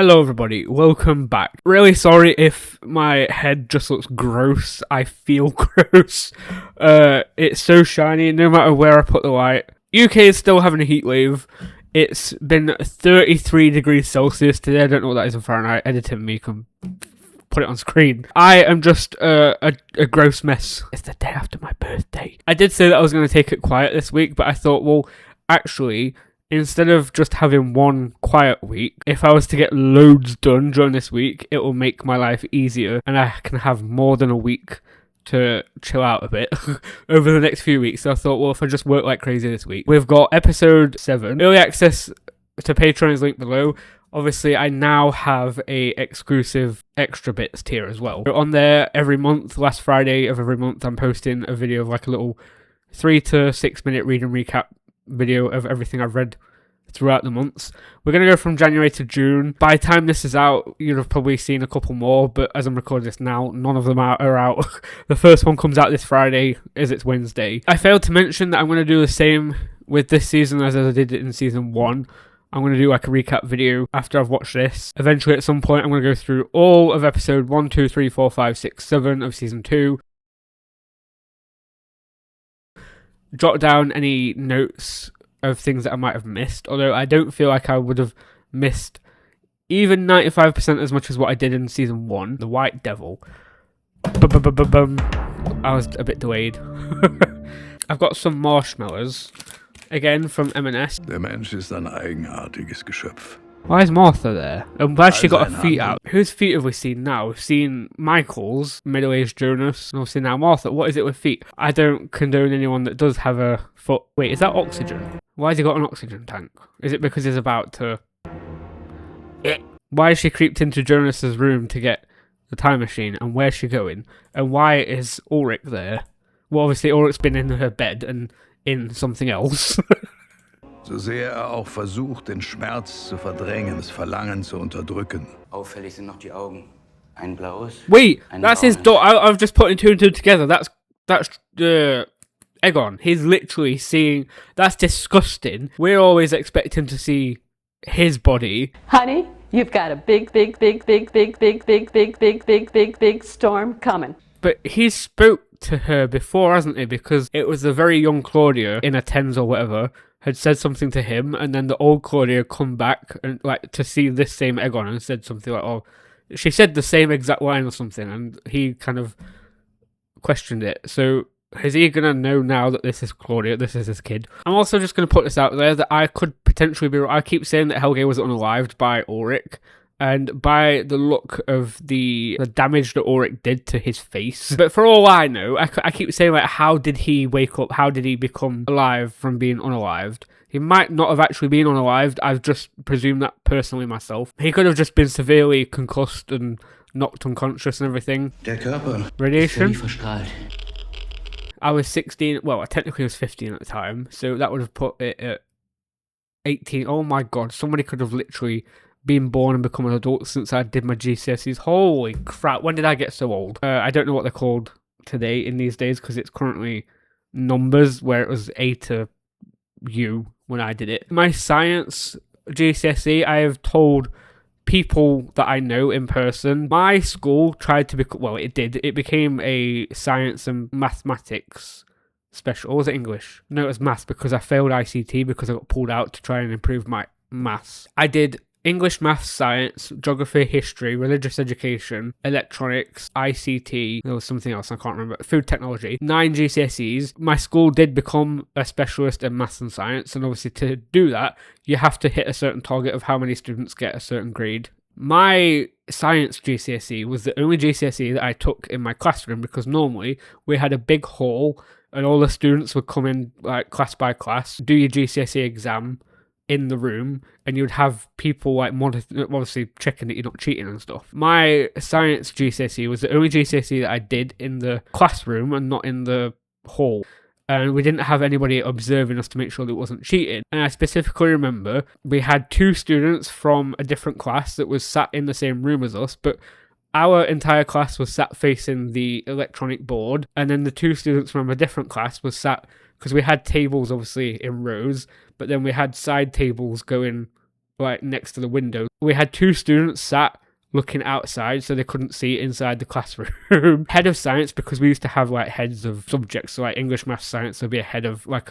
Hello everybody, welcome back. Really sorry if my head just looks gross. I feel gross. It's so shiny no matter where I put the light. UK is still having a heat wave. It's been 33 degrees Celsius today. I don't know what that is in Fahrenheit. Editing me can put it on screen. I am just a gross mess. It's the day after my birthday. I did say that I was going to take it quiet this week, but I thought, well, actually, instead of just having one quiet week, if I was to get loads done during this week, it will make my life easier and I can have more than a week to chill out a bit over the next few weeks. So I thought, well, if I just work like crazy this week. We've got episode 7. Early access to Patreon is linked below. Obviously, I now have a exclusive extra bits tier as well. On there, every month, last Friday of every month, I'm posting a video of like a little 3 to 6 minute read and recap video of everything I've read throughout the months. We're going to go from January to June. By the time this is out, you'll have probably seen a couple more, but as I'm recording this now, none of them are out. The first one comes out this Friday, as it's Wednesday. I failed to mention that I'm going to do the same with this season as I did it in season 1. I'm going to do like a recap video after I've watched this. Eventually, at some point, I'm going to go through all of episode 1, 2, 3, 4, 5, 6, 7 of season 2. Jot down any notes of things that I might have missed, although I don't feel like I would have missed even 95% as much as what I did in season 1. The White Devil. I was a bit delayed. I've got some marshmallows, again from M&S. Der Mensch ist ein eigenartiges Geschöpf. Why is Martha there? I'm glad she got her feet out. Whose feet have we seen now? We've seen Michael's, middle-aged Jonas, and obviously now Martha. What is it with feet? I don't condone anyone that does have a foot. Wait, is that oxygen? Why has he got an oxygen tank? Is it because he's about to... Why has she creeped into Jonas's room to get the time machine, and where's she going? And why is Ulrich there? Well, obviously Ulrich's been in her bed and in something else. So sehr auch versucht, den Schmerz zu verdrängen, das Verlangen zu unterdrücken. Auffällig sind noch die Augen. Ein blaues. Wait, that's his daughter. I've just put two and two together. That's Egon. He's literally seeing. That's disgusting. We're always expecting to see his body. Honey, you've got a big storm coming. But he spoke to her before, hasn't he? Because it was the very young Claudia in a tens or whatever had said something to him, and then the old Claudia come back and like to see this same Egon and said something like, "Oh," she said the same exact line or something, and he kind of questioned it. So is he gonna know now that this is Claudia, this is his kid? I'm also just gonna put this out there that I could potentially be. I keep saying that Helge was unalived by Ulrich. And by the look of the damage that Ulrich did to his face. But for all I know, I keep saying, like, how did he wake up? How did he become alive from being unalived? He might not have actually been unalived. I've just presumed that personally myself. He could have just been severely concussed and knocked unconscious and everything. Der Körper. Radiation. Verstrahlt. I was 16. Well, I technically was 15 at the time. So that would have put it at 18. Oh my god. Somebody could have literally been born and become an adult since I did my GCSEs. Holy crap, when did I get so old? I don't know what they're called today in these days because it's currently numbers where it was A to U when I did it. My science GCSE, I have told people that I know in person. My school tried to become, well, it did. It became a science and mathematics special. Or was it English? No, it was maths because I failed ICT because I got pulled out to try and improve my maths. I did English, maths, science, geography, history, religious education, electronics, ICT, there was something else I can't remember, food technology, 9 GCSEs. My school did become a specialist in maths and science, and obviously to do that, you have to hit a certain target of how many students get a certain grade. My science GCSE was the only GCSE that I took in my classroom because normally we had a big hall and all the students would come in like class by class, do your GCSE exam in the room, and you'd have people like obviously checking that you're not cheating and stuff. My science GCSE was the only GCSE that I did in the classroom and not in the hall. And we didn't have anybody observing us to make sure that it wasn't cheating. And I specifically remember we had 2 students from a different class that was sat in the same room as us, but our entire class was sat facing the electronic board, and then the 2 students from a different class was sat, because we had tables obviously in rows, but then we had side tables going like next to the window. We had 2 students sat looking outside so they couldn't see inside the classroom. Head of science, because we used to have like heads of subjects, so like English, maths, science, there'd be a head of like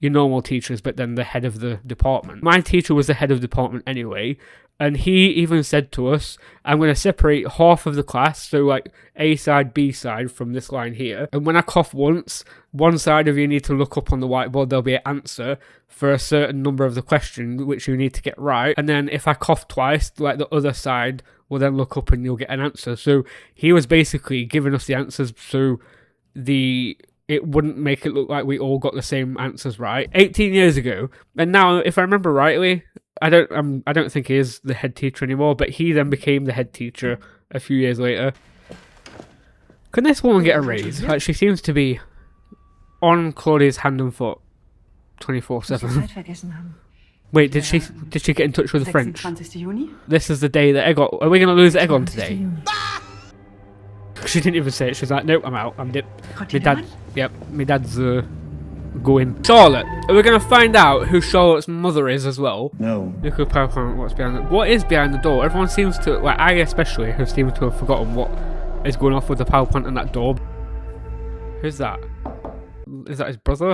your normal teachers, but then the head of the department. My teacher was the head of department anyway, and he even said to us, I'm going to separate half of the class, so like A side, B side from this line here, and when I cough once, one side of you need to look up on the whiteboard, there'll be an answer for a certain number of the question which you need to get right, and then if I cough twice, like the other side will then look up and you'll get an answer. So he was basically giving us the answers so it wouldn't make it look like we all got the same answers right. 18 years ago, and now if I remember rightly, I don't think he is the head teacher anymore, but he then became the head teacher a few years later. Can this woman get a raise? Like, she seems to be on Claudia's hand and foot 24/7. Wait, did she get in touch with the French? This is the day that Egon... Are we going to lose Egon today? She didn't even say it. She was like, nope, I'm out. I'm dipped. My dad's going. Charlotte. Are we going to find out who Charlotte's mother is as well? No. Look at PowerPoint, what's behind it. What is behind the door? Everyone seems to... Like, I especially have seemed to have forgotten what is going off with the PowerPoint on that door. Who's that? Is that his brother?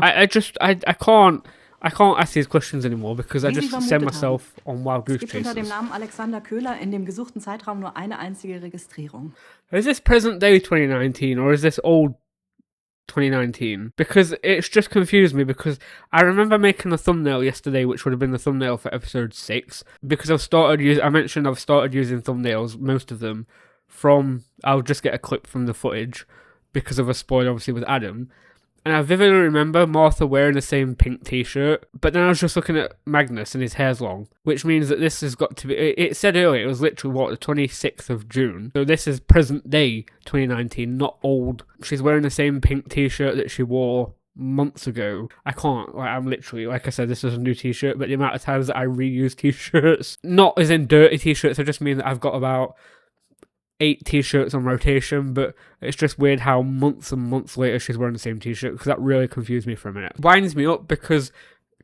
I can't ask these questions anymore because I just send myself on wild goose chases. Unter dem Namen Alexander Köhler in dem gesuchten Zeitraum nur eine einzige Registrierung. Is this present day 2019 or is this old 2019? Because it's just confused me, because I remember making a thumbnail yesterday which would have been the thumbnail for episode 6, because I mentioned I've started using thumbnails, most of them, I'll just get a clip from the footage because of a spoiler obviously with Adam. And I vividly remember Martha wearing the same pink t-shirt, but then I was just looking at Magnus and his hair's long, which means that this has got to be... It said earlier it was literally, the 26th of June. So this is present day 2019, not old. She's wearing the same pink t-shirt that she wore months ago. I can't, I'm literally, like I said, this is a new t-shirt, but the amount of times that I reuse t-shirts, not as in dirty t-shirts, I just mean that I've got about 8 t-shirts on rotation, but it's just weird how months and months later she's wearing the same t-shirt, because that really confused me for a minute. It winds me up because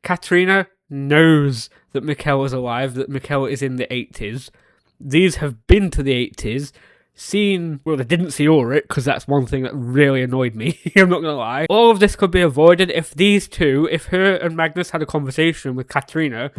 Katrina knows that Mikkel is alive, that Mikkel is in the 80s. These have been to the 80s, they didn't see Ulrich, because that's one thing that really annoyed me, I'm not gonna lie. All of this could be avoided if if her and Magnus had a conversation with Katrina,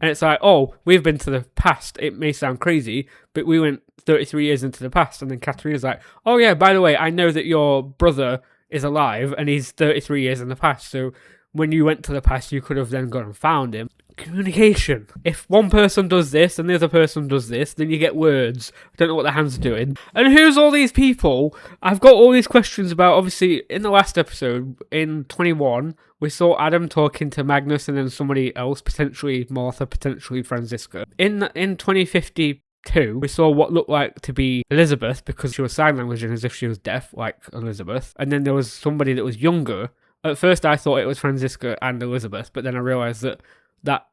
and it's like, oh, we've been to the past. It may sound crazy, but we went 33 years into the past. And then Katrina's like, oh yeah, by the way, I know that your brother is alive and he's 33 years in the past. So when you went to the past, you could have then gone and found him. Communication. If one person does this and the other person does this, then you get words. I don't know what the hands are doing. And who's all these people? I've got all these questions about, obviously, in the last episode, in 21, we saw Adam talking to Magnus and then somebody else, potentially Martha, potentially Franziska. In 2052, we saw what looked like to be Elizabeth, because she was sign languaging as if she was deaf, like Elizabeth. And then there was somebody that was younger. At first I thought it was Franziska and Elizabeth, but then I realised that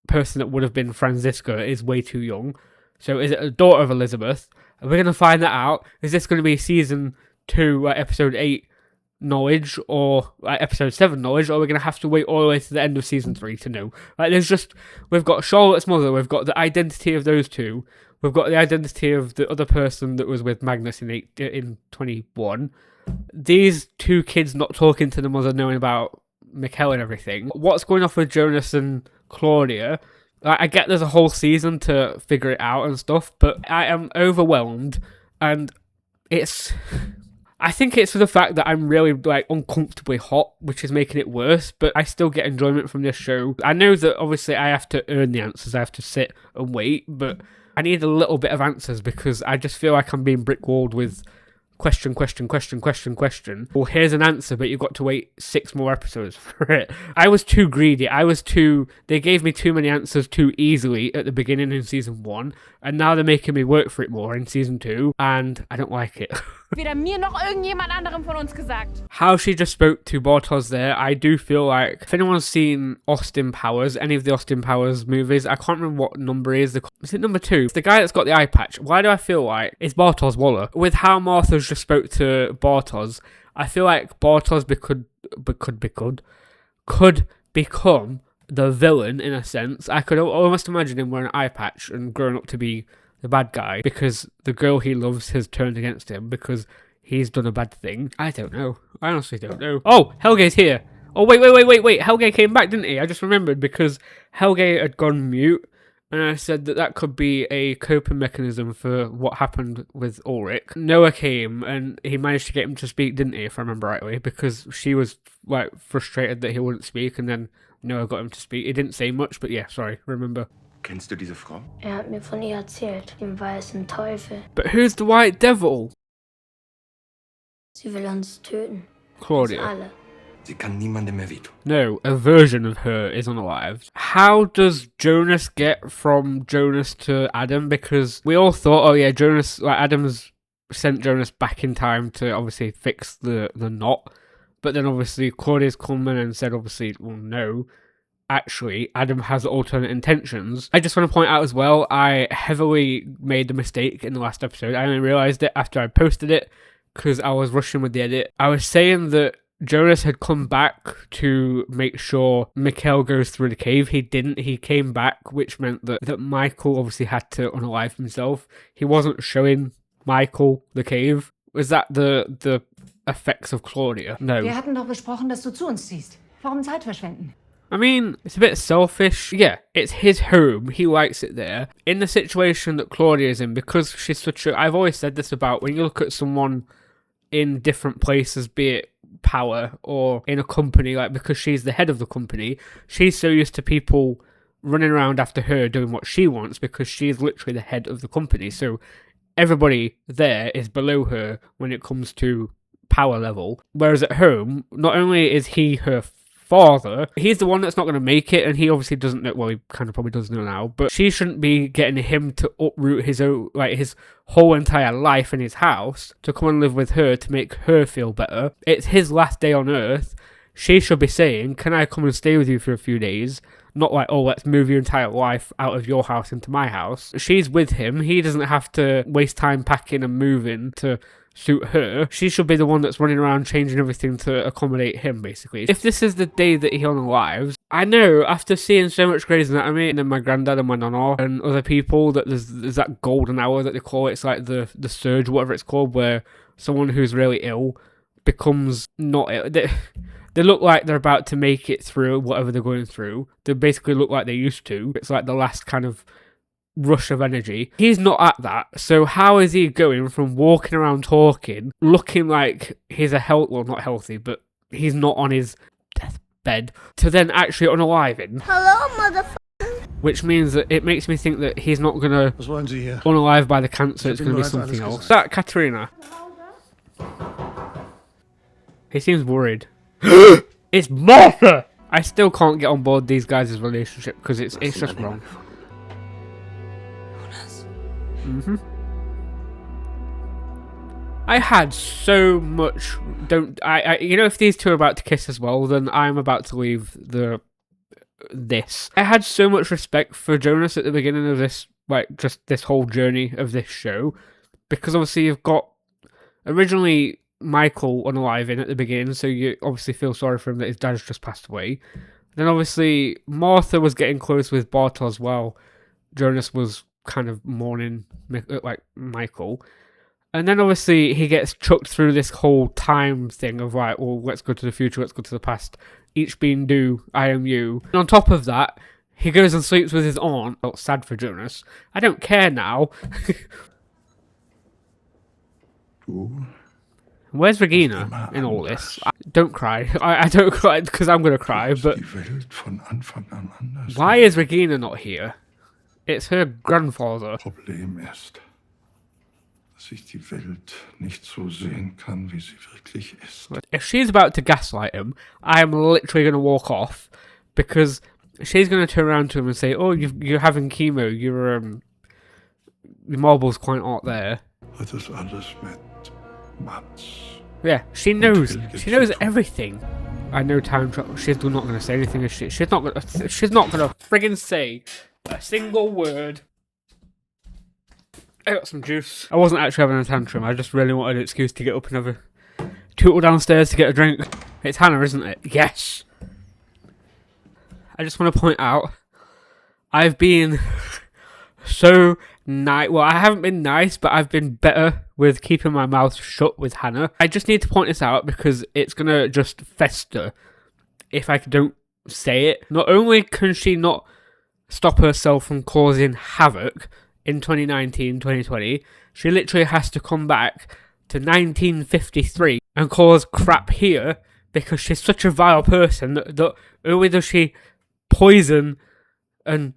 person that would have been Franziska is way too young. So is it a daughter of Elizabeth? Are we going to find that out? Is this going to be season 2, episode 8 knowledge, or episode 7 knowledge, or are we going to have to wait all the way to the end of season 3 to know? We've got Charlotte's mother, we've got the identity of those two, we've got the identity of the other person that was with Magnus in 21. These 2 kids not talking to the mother, knowing about Mikkel and everything. What's going off with Jonas and Claudia? I get there's a whole season to figure it out and stuff, but I am overwhelmed, and I think it's for the fact that I'm really uncomfortably hot, which is making it worse, but I still get enjoyment from this show. I know that obviously I have to earn the answers, I have to sit and wait, but I need a little bit of answers because I just feel like I'm being brick-walled with question. Well, here's an answer, but you've got to wait 6 more episodes for it. I was too greedy. They gave me too many answers too easily at the beginning in season 1, and now they're making me work for it more in season 2, and I don't like it. Weder mir noch irgendjemand anderem von uns gesagt. How she just spoke to Bartos there, I do feel like, if anyone's seen Austin Powers, any of the Austin Powers movies, I can't remember what number is it number 2? It's the guy that's got the eye patch. Why do I feel like it's Bartos Waller? With how Martha's just spoke to Bartos, I feel like Bartos could become the villain in a sense. I could almost imagine him wearing an eye patch and growing up to be the bad guy because the girl he loves has turned against him because he's done a bad thing. I don't know. I honestly don't know. Oh, Helge's here. Oh, wait. Helge came back, didn't he? I just remembered because Helge had gone mute. And I said that could be a coping mechanism for what happened with Ulrich. Noah came and he managed to get him to speak, didn't he, if I remember rightly? Because she was like frustrated that he wouldn't speak and then Noah got him to speak. He didn't say much, but yeah, sorry, remember. Kennst du diese Frau? Hat mir von ihr erzählt, dem weißen Teufel. But who's the White Devil? Sie will uns töten. Claudia. Uns alle. Sie kann niemandem mehr wehtun. No, a version of her is unalive. How does Jonas get from Jonas to Adam? Because we all thought, oh yeah, Jonas, like Adam's sent Jonas back in time to obviously fix the knot. But then obviously Claudia's come in and said, obviously, well, no. Actually, Adam has alternate intentions. I just want to point out as well, I heavily made the mistake in the last episode. I only realised it after I posted it because I was rushing with the edit. I was saying that Jonas had come back to make sure Mikhail goes through the cave. He didn't. He came back, which meant that Michael obviously had to unalive himself. He wasn't showing Michael the cave. Was that the effects of Claudia? No. Wir hatten doch besprochen, dass du zu uns ziehst. Warum Zeit verschwenden? I mean, it's a bit selfish. Yeah, it's his home. He likes it there. In the situation that Claudia is in, because she's such a... I've always said this about when you look at someone in different places, be it power or in a company, like because she's the head of the company, she's so used to people running around after her doing what she wants because she's literally the head of the company. So everybody there is below her when it comes to power level. Whereas at home, not only is he her father, he's the one that's not going to make it, and he obviously doesn't know. Well, he kind of probably does know now, but she shouldn't be getting him to uproot his own, like his whole entire life in his house to come and live with her to make her feel better. It's his last day on Earth. She should be saying, "Can I come and stay with you for a few days?" Not like, "Oh, let's move your entire life out of your house into my house." She's with him. He doesn't have to waste time packing and moving to suit her. She should be the one that's running around changing everything to accommodate him, basically. If this is the day that he unalives, I know after seeing so much Grey's Anatomy and then my granddad and my nana and other people that there's that golden hour that they call it. It's like the surge, whatever it's called, where someone who's really ill becomes not ill. They look like they're about to make it through whatever they're going through. They basically look like they used to. It's like the last kind of rush of energy. He's not at that, so how is he going from walking around talking, looking like he's well, not healthy, but he's not on his deathbed, to then actually unaliving? Hello, motherfucker. Which means that it makes me think that he's not gonna unalive by the cancer, it's gonna be something else. Is that Katerina? He seems worried. It's Martha! I still can't get on board these guys' relationship because it's just wrong. I had so much. You know, if these two are about to kiss as well, then I'm about to leave this. I had so much respect for Jonas at the beginning of this, like just this whole journey of this show, because obviously you've got originally Michael unaliving at the beginning, so you obviously feel sorry for him that his dad's just passed away. Then obviously Martha was getting close with Bartos while Jonas was kind of mourning like Michael, and then obviously he gets chucked through this whole time thing of right, well, let's go to the future, let's go to the past, each being do, I am you. And on top of that, he goes and sleeps with his aunt. Oh, sad for Jonas. I don't care now. Where's Regina in all this? Don't cry. I don't cry because I'm gonna cry, but why is Regina not here? It's her grandfather. Problem ist, dass ich die Welt nicht so sehen kann, wie sie wirklich ist. If she's about to gaslight him, I am literally going to walk off because she's going to turn around to him and say, "Oh, you're having chemo. Your marbles quite aren't there." Hat das alles mit Mats? Yeah, she knows. She knows everything. I know time travel. She's not going to say anything. Is she? She's not going to friggin' say a single word. I got some juice. I wasn't actually having a tantrum. I just really wanted an excuse to get up and have a tootle downstairs to get a drink. It's Hannah, isn't it? Yes. I just want to point out, I've been so nice. Well, I haven't been nice, but I've been better with keeping my mouth shut with Hannah. I just need to point this out because it's going to just fester if I don't say it. Not only can she not stop herself from causing havoc in 2019, 2020, she literally has to come back to 1953 and cause crap here because she's such a vile person that not only does she poison and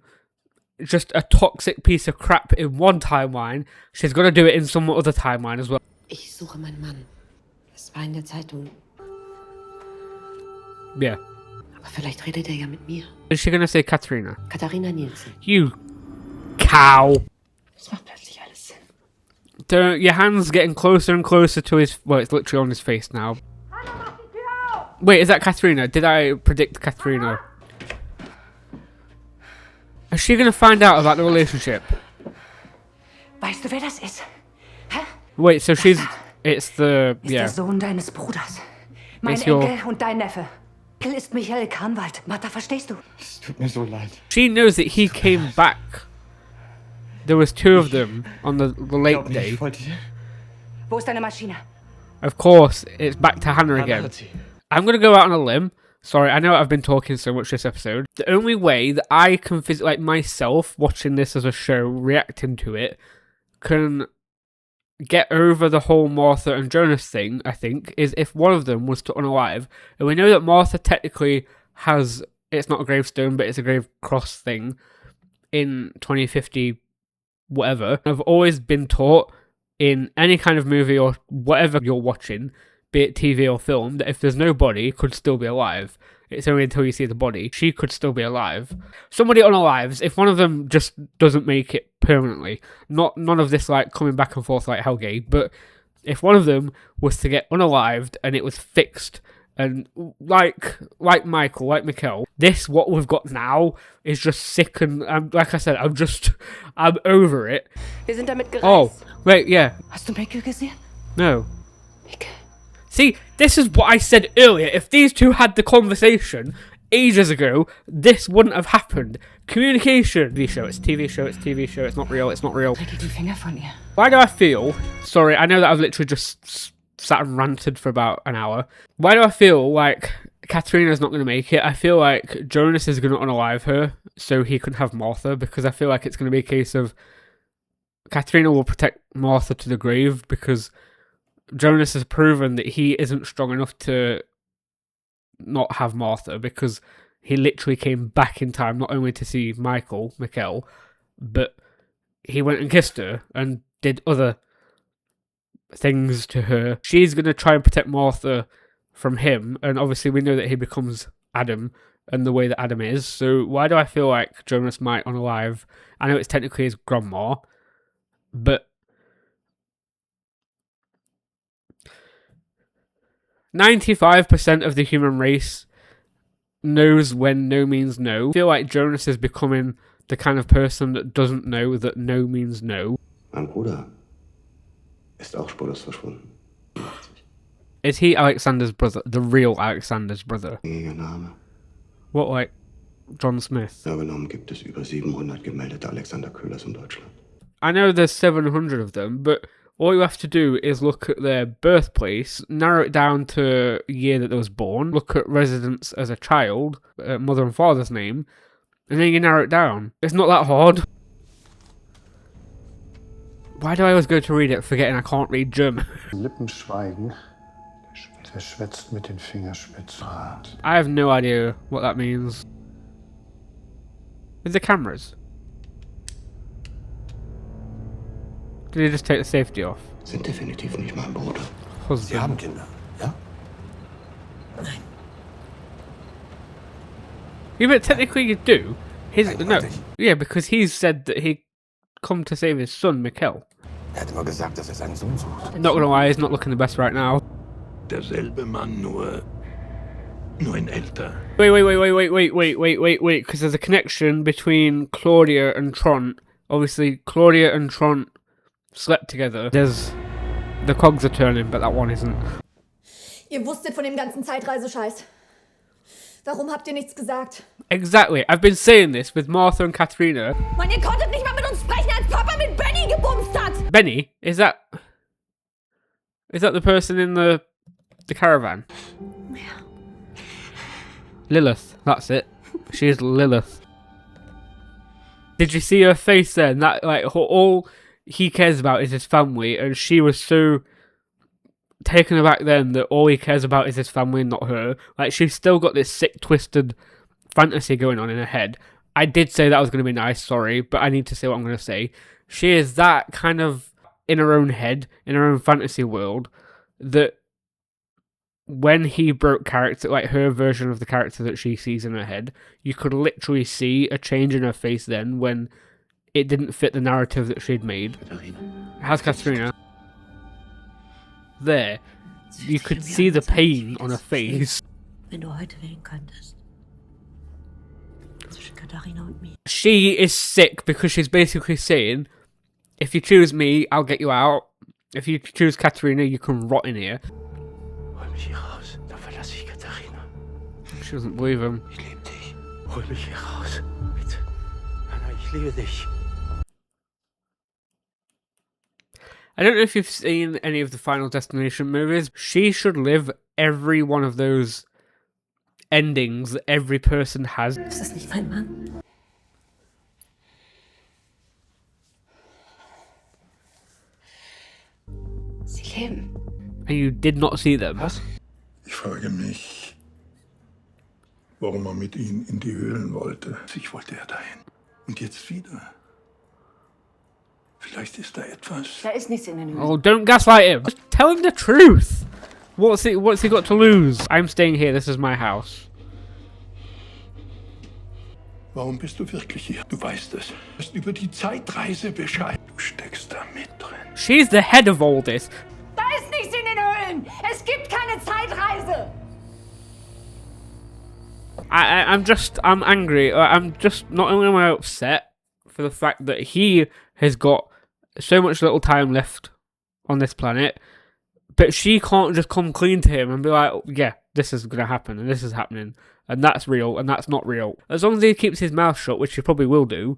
just a toxic piece of crap in one timeline, she's going to do it in some other timeline as well. Ich suche meinen Mann. Es war in der Zeitung. Yeah. Aber vielleicht redet ja mit mir. Is she going to say Katharina? Katharina Nielsen. You cow. Es macht plötzlich alles Sinn. Your hand's getting closer and closer to his... Well, it's literally on his face now. Wait, is that Katharina? Did I predict Katharina? Is she going to find out about the relationship? Weißt du, wer das ist? Hä? Wait, so she's... It's the... Ist Yeah. der Sohn deines Bruders. Mein Ist your- Enkel und dein Neffe. Michael ist Michael Kahnwald. Martha, verstehst du? Es tut mir so leid. She knows that he came back. There was two of them on the late Ich day. wollte... Wo ist deine Maschine? Of course, it's back to Hannah Hannah again. hat sie. I'm going to go out on a limb. Sorry, I know I've been talking so much this episode. The only way that I can like myself watching this as a show, reacting to it, can get over the whole Martha and Jonas thing, I think, is if one of them was to unalive. And we know that Martha technically has, it's not a gravestone, but it's a grave cross thing in 2050, whatever. I've always been taught in any kind of movie or whatever you're watching, be it TV or film, that if there's no body, it could still be alive. It's only until you see the body. She could still be alive. Somebody unalives, if one of them just doesn't make it permanently, none of this like coming back and forth like Helge, but if one of them was to get unalived and it was fixed, and like Michael, like Mikkel, this, what we've got now, is just sick, and like I said, I'm over it. Wir sind damit gereist. Oh, wait, yeah. Hast du Michael gesehen? No. Michael. See, this is what I said earlier. If these two had the conversation ages ago, this wouldn't have happened. Communication. TV show, it's TV show, it's TV show, it's not real, it's not real. Drücke die Finger von ihr. Why do I feel... Sorry, I know that I've literally just sat and ranted for about an hour. Why do I feel like Katharina's not going to make it? I feel like Jonas is going to unalive her so he can have Martha, because I feel like it's going to be a case of Katharina will protect Martha to the grave because Jonas has proven that he isn't strong enough to not have Martha, because he literally came back in time not only to see Mikkel, but he went and kissed her and did other things to her. She's going to try and protect Martha from him, and obviously we know that he becomes Adam and the way that Adam is, so why do I feel like Jonas might unalive? I know it's technically his grandma, but 95% of the human race knows when no means no. I feel like Jonas is becoming the kind of person that doesn't know that no means no. Mein Bruder ist auch spurlos verschwunden. Is he Alexander's brother? The real Alexander's brother? Gängiger Name. What, like John Smith? Genau genommen gibt es über 700 gemeldete Alexander Köhlers in Deutschland. I know there's 700 of them, but all you have to do is look at their birthplace, narrow it down to a year that they was born, look at residence as a child, mother and father's name, and then you narrow it down. It's not that hard. Why do I always go to read it forgetting I can't read German? Lippen schweigen. Der schwätzt mit den Fingerspitzen. I have no idea what that means. Is the cameras? Did he just take the safety off? Sind definitiv nicht mein Bruder. Husband. Sie haben Kinder, ja? Yeah, but technically you do. No, Eindeutig. yeah, because he's said that he come to save his son, Mikkel. Hat immer gesagt, dass seinen Sohn sucht. Not gonna lie, he's not looking the best right now. Derselbe Mann, nur in älter. Wait, because there's a connection between Claudia and Trant. Obviously, Claudia and Trant slept together. The cogs are turning, but that one isn't. Ihr wusstet von dem ganzen Zeitreisescheiß. Warum habt ihr nichts gesagt? Exactly. I've been saying this with Martha and Katharina. Mann, ihr konntet nicht mal mit uns sprechen, als Papa mit Benny gebumst hat! Benny? Is that the person in the caravan? Lilith. That's it. She is Lilith. Did you see her face then? That, like, all he cares about is his family, and she was so taken aback then that all he cares about is his family and not her. Like, she's still got this sick, twisted fantasy going on in her head. I did say that was going to be nice, sorry, but I need to say what I'm going to say. She is that kind of in her own head, in her own fantasy world, that when he broke character, like her version of the character that she sees in her head, you could literally see a change in her face then when it didn't fit the narrative that she'd made. How's Katharina? There. You could see the pain on her face. Wenn du heute wählen könntest. Zwischen Katharina und mir. She is sick because she's basically saying, if you choose me, I'll get you out. If you choose Katharina, you can rot in here. Hol mich hier raus, dann verlasse ich Katharina. She doesn't believe him. Ich liebe dich. Hol mich hier raus. Bitte. Anna, ich liebe dich. I don't know if you've seen any of the Final Destination movies. She should live every one of those endings that every person has. Ist das nicht mein Mann? Sie leben. And you did not see them. Was? Ich frage mich, warum er mit ihnen in die Höhlen wollte. Ich wollte er dahin. Und jetzt wieder. Vielleicht ist da etwas. Da ist nichts in den Höhlen. Oh, don't gaslight him. Just tell him the truth. What's he got to lose? I'm staying here. This is my house. Warum bist du wirklich hier? Du weißt es. Du hast über die Zeitreise Bescheid. Du steckst da mit drin. She's the head of all this. Da ist nichts in den Höhlen! Es gibt keine Zeitreise! I'm angry. I'm just, not only am I upset for the fact that he has got so much little time left on this planet, but she can't just come clean to him and be like, yeah, this is going to happen, and this is happening, and that's real, and that's not real. As long as he keeps his mouth shut, which he probably will do,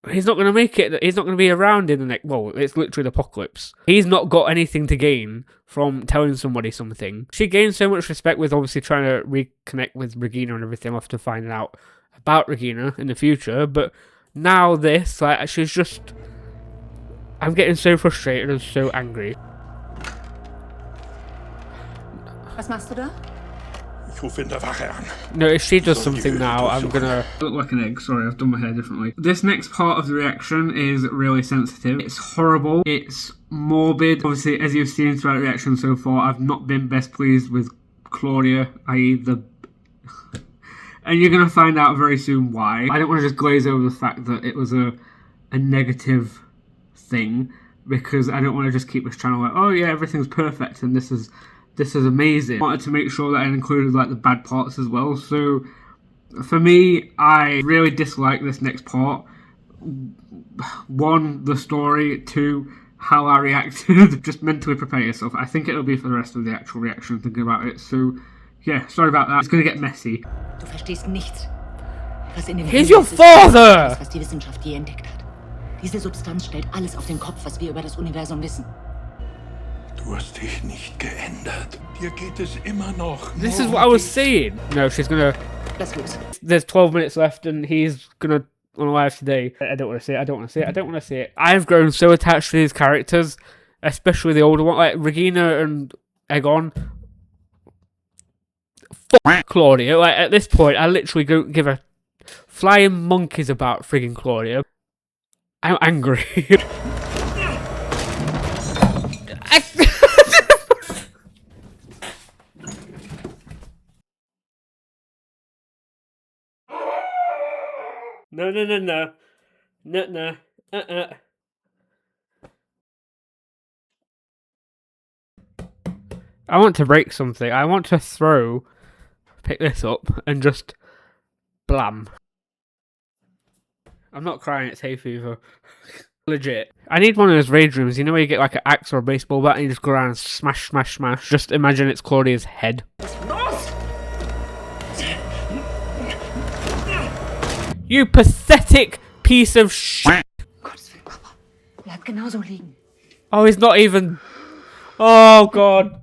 he's not going to make it. He's not going to be around in the next... Well, it's literally the apocalypse. He's not got anything to gain from telling somebody something. She gained so much respect with obviously trying to reconnect with Regina and everything after finding out about Regina in the future, but now this, like, she's just... I'm getting so frustrated and so angry. Was machst du da? Ich rufe in der Wache an. No, if she does something now, I'm gonna... Look like an egg, sorry, I've done my hair differently. This next part of the reaction is really sensitive. It's horrible, it's morbid. Obviously, as you've seen throughout the reaction so far, I've not been best pleased with Claudia, i.e. the... And you're gonna find out very soon why. I don't want to just glaze over the fact that it was a negative thing, because I don't want to just keep this channel like, oh yeah, everything's perfect and this is amazing. I wanted to make sure that I included like the bad parts as well. So for me, I really dislike this next part. 1, the story. 2, how I reacted. Just mentally prepare yourself. I think it'll be for the rest of the actual reaction thinking about it. So yeah, sorry about that. It's gonna get messy. Du verstehst nichts. Was in den He's Höhlen your ist, ist father! alles, was die Wissenschaft je entdeckt hat. Diese Substanz stellt alles auf den Kopf, was wir über das Universum wissen. Du hast dich nicht geändert. Dir geht es immer noch. This is what I was saying. No, she's gonna... Lass los. There's 12 minutes left and he's gonna unalive today. I don't want to say it, I don't want to say it, I don't want to say it. I've grown so attached to these characters, especially the older one, like Regina and Egon. Fuck Claudia. Like, at this point, I literally don't give a flying monkeys about frigging Claudia. I'm angry. No. No. I want to break something. I want to pick this up and just blam. I'm not crying, it's hay fever. Legit. I need one of those rage rooms, you know where you get like an axe or a baseball bat and you just go around and smash. Just imagine it's Claudia's head. You pathetic piece of shit. Gottes Willen, Papa. Bleib genauso liegen. Oh, he's not even... Oh, God.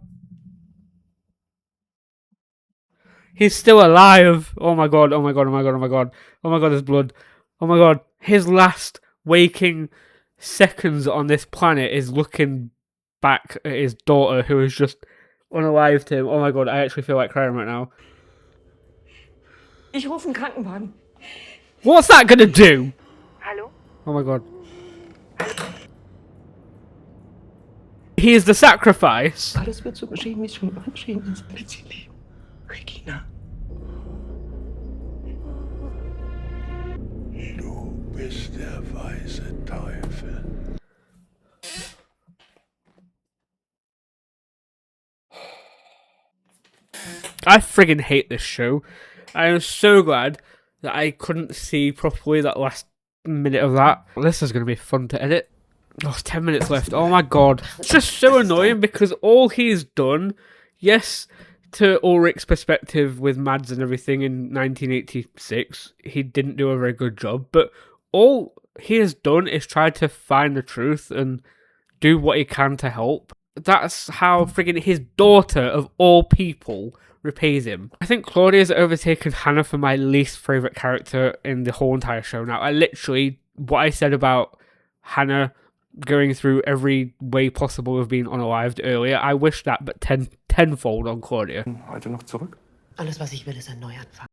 He's still alive. Oh, my God. Oh, my God. Oh, my God. Oh, my God. Oh, my God, there's blood. Oh, my God. His last waking seconds on this planet is looking back at his daughter, who is just unalived him. Oh, my God. I actually feel like crying right now. Ich rufe einen Krankenwagen. What's that gonna do? Hallo? Oh, my God. He is the sacrifice. Alles wird so geschehen, wie es schon immer geschehen ist, wenn sie leben. Regina. Du bist der weiße Teufel. I friggin' hate this show. I am so glad that I couldn't see properly that last minute of that. This is going to be fun to edit. Oh, 10 minutes left. Oh my God. It's just so annoying because all he's done, yes, to Ulrich's perspective with Mads and everything in 1986, he didn't do a very good job, but all he has done is try to find the truth and do what he can to help. That's how friggin' his daughter, of all people, repays him. I think Claudia's overtaken Hannah for my least favourite character in the whole entire show now. I literally, what I said about Hannah going through every way possible of being unalived earlier, I wish that, but tenfold on Claudia. Heute noch zurück? Alles, was ich will, ist ein Neuanfang.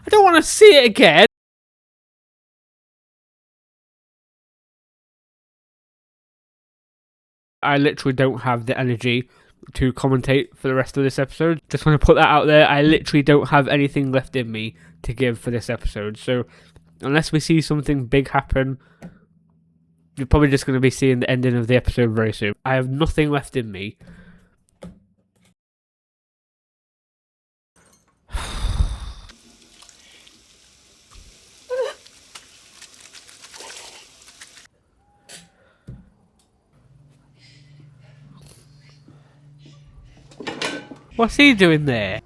I don't want to see it again. I literally don't have the energy to commentate for the rest of this episode. Just want to put that out there. I literally don't have anything left in me to give for this episode. So unless we see something big happen, you're probably just going to be seeing the ending of the episode very soon. I have nothing left in me. What's he doing there?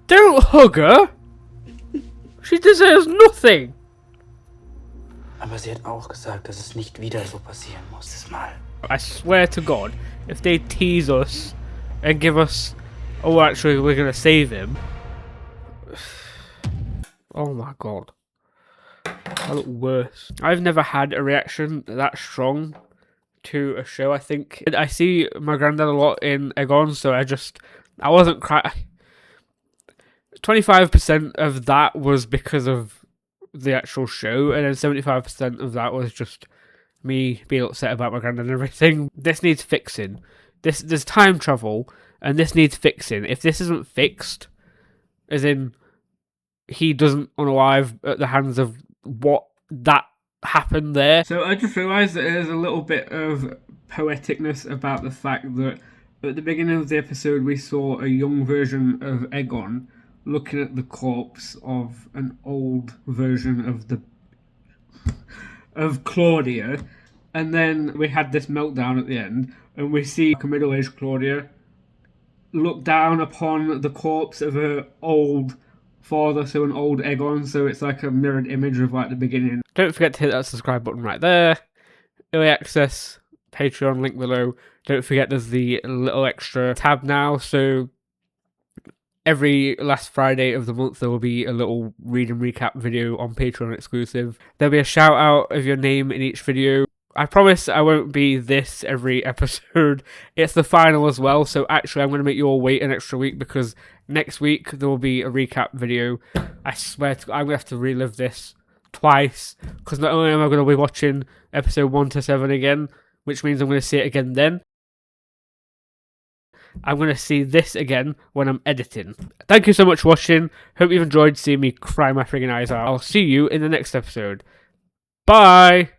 Don't hug her! She deserves nothing! Aber sie hat auch gesagt, dass es nicht wieder so passieren muss, das Mal. I swear to God, if they tease us and give us, oh actually we're gonna save him. Oh my God. I look worse. I've never had a reaction that strong to a show. I think I see my granddad a lot in Egon, so I wasn't crying. 25% of that was because of the actual show, and then 75% of that was just me being upset about my granddad and everything. This needs fixing. There's time travel, and this needs fixing. If this isn't fixed, as in he doesn't unalive at the hands of what that happened there. So I just realised that there's a little bit of poeticness about the fact that at the beginning of the episode we saw a young version of Egon looking at the corpse of an old version of Claudia, and then we had this meltdown at the end, and we see a middle-aged Claudia look down upon the corpse of her old father, so an old Egon, so it's like a mirrored image of like the beginning. Don't forget to hit that subscribe button right there. Early access, Patreon link below. Don't forget there's the little extra tab now, so every last Friday of the month there will be a little read and recap video on Patreon exclusive. There'll be a shout out of your name in each video. I promise I won't be this every episode. It's the final as well, so actually I'm going to make you all wait an extra week because next week there will be a recap video. I swear to God, I'm going to have to relive this twice because not only am I going to be watching episode 1 to 7 again, which means I'm going to see it again then, I'm going to see this again when I'm editing. Thank you so much for watching. Hope you've enjoyed seeing me cry my friggin' eyes out. I'll see you in the next episode. Bye!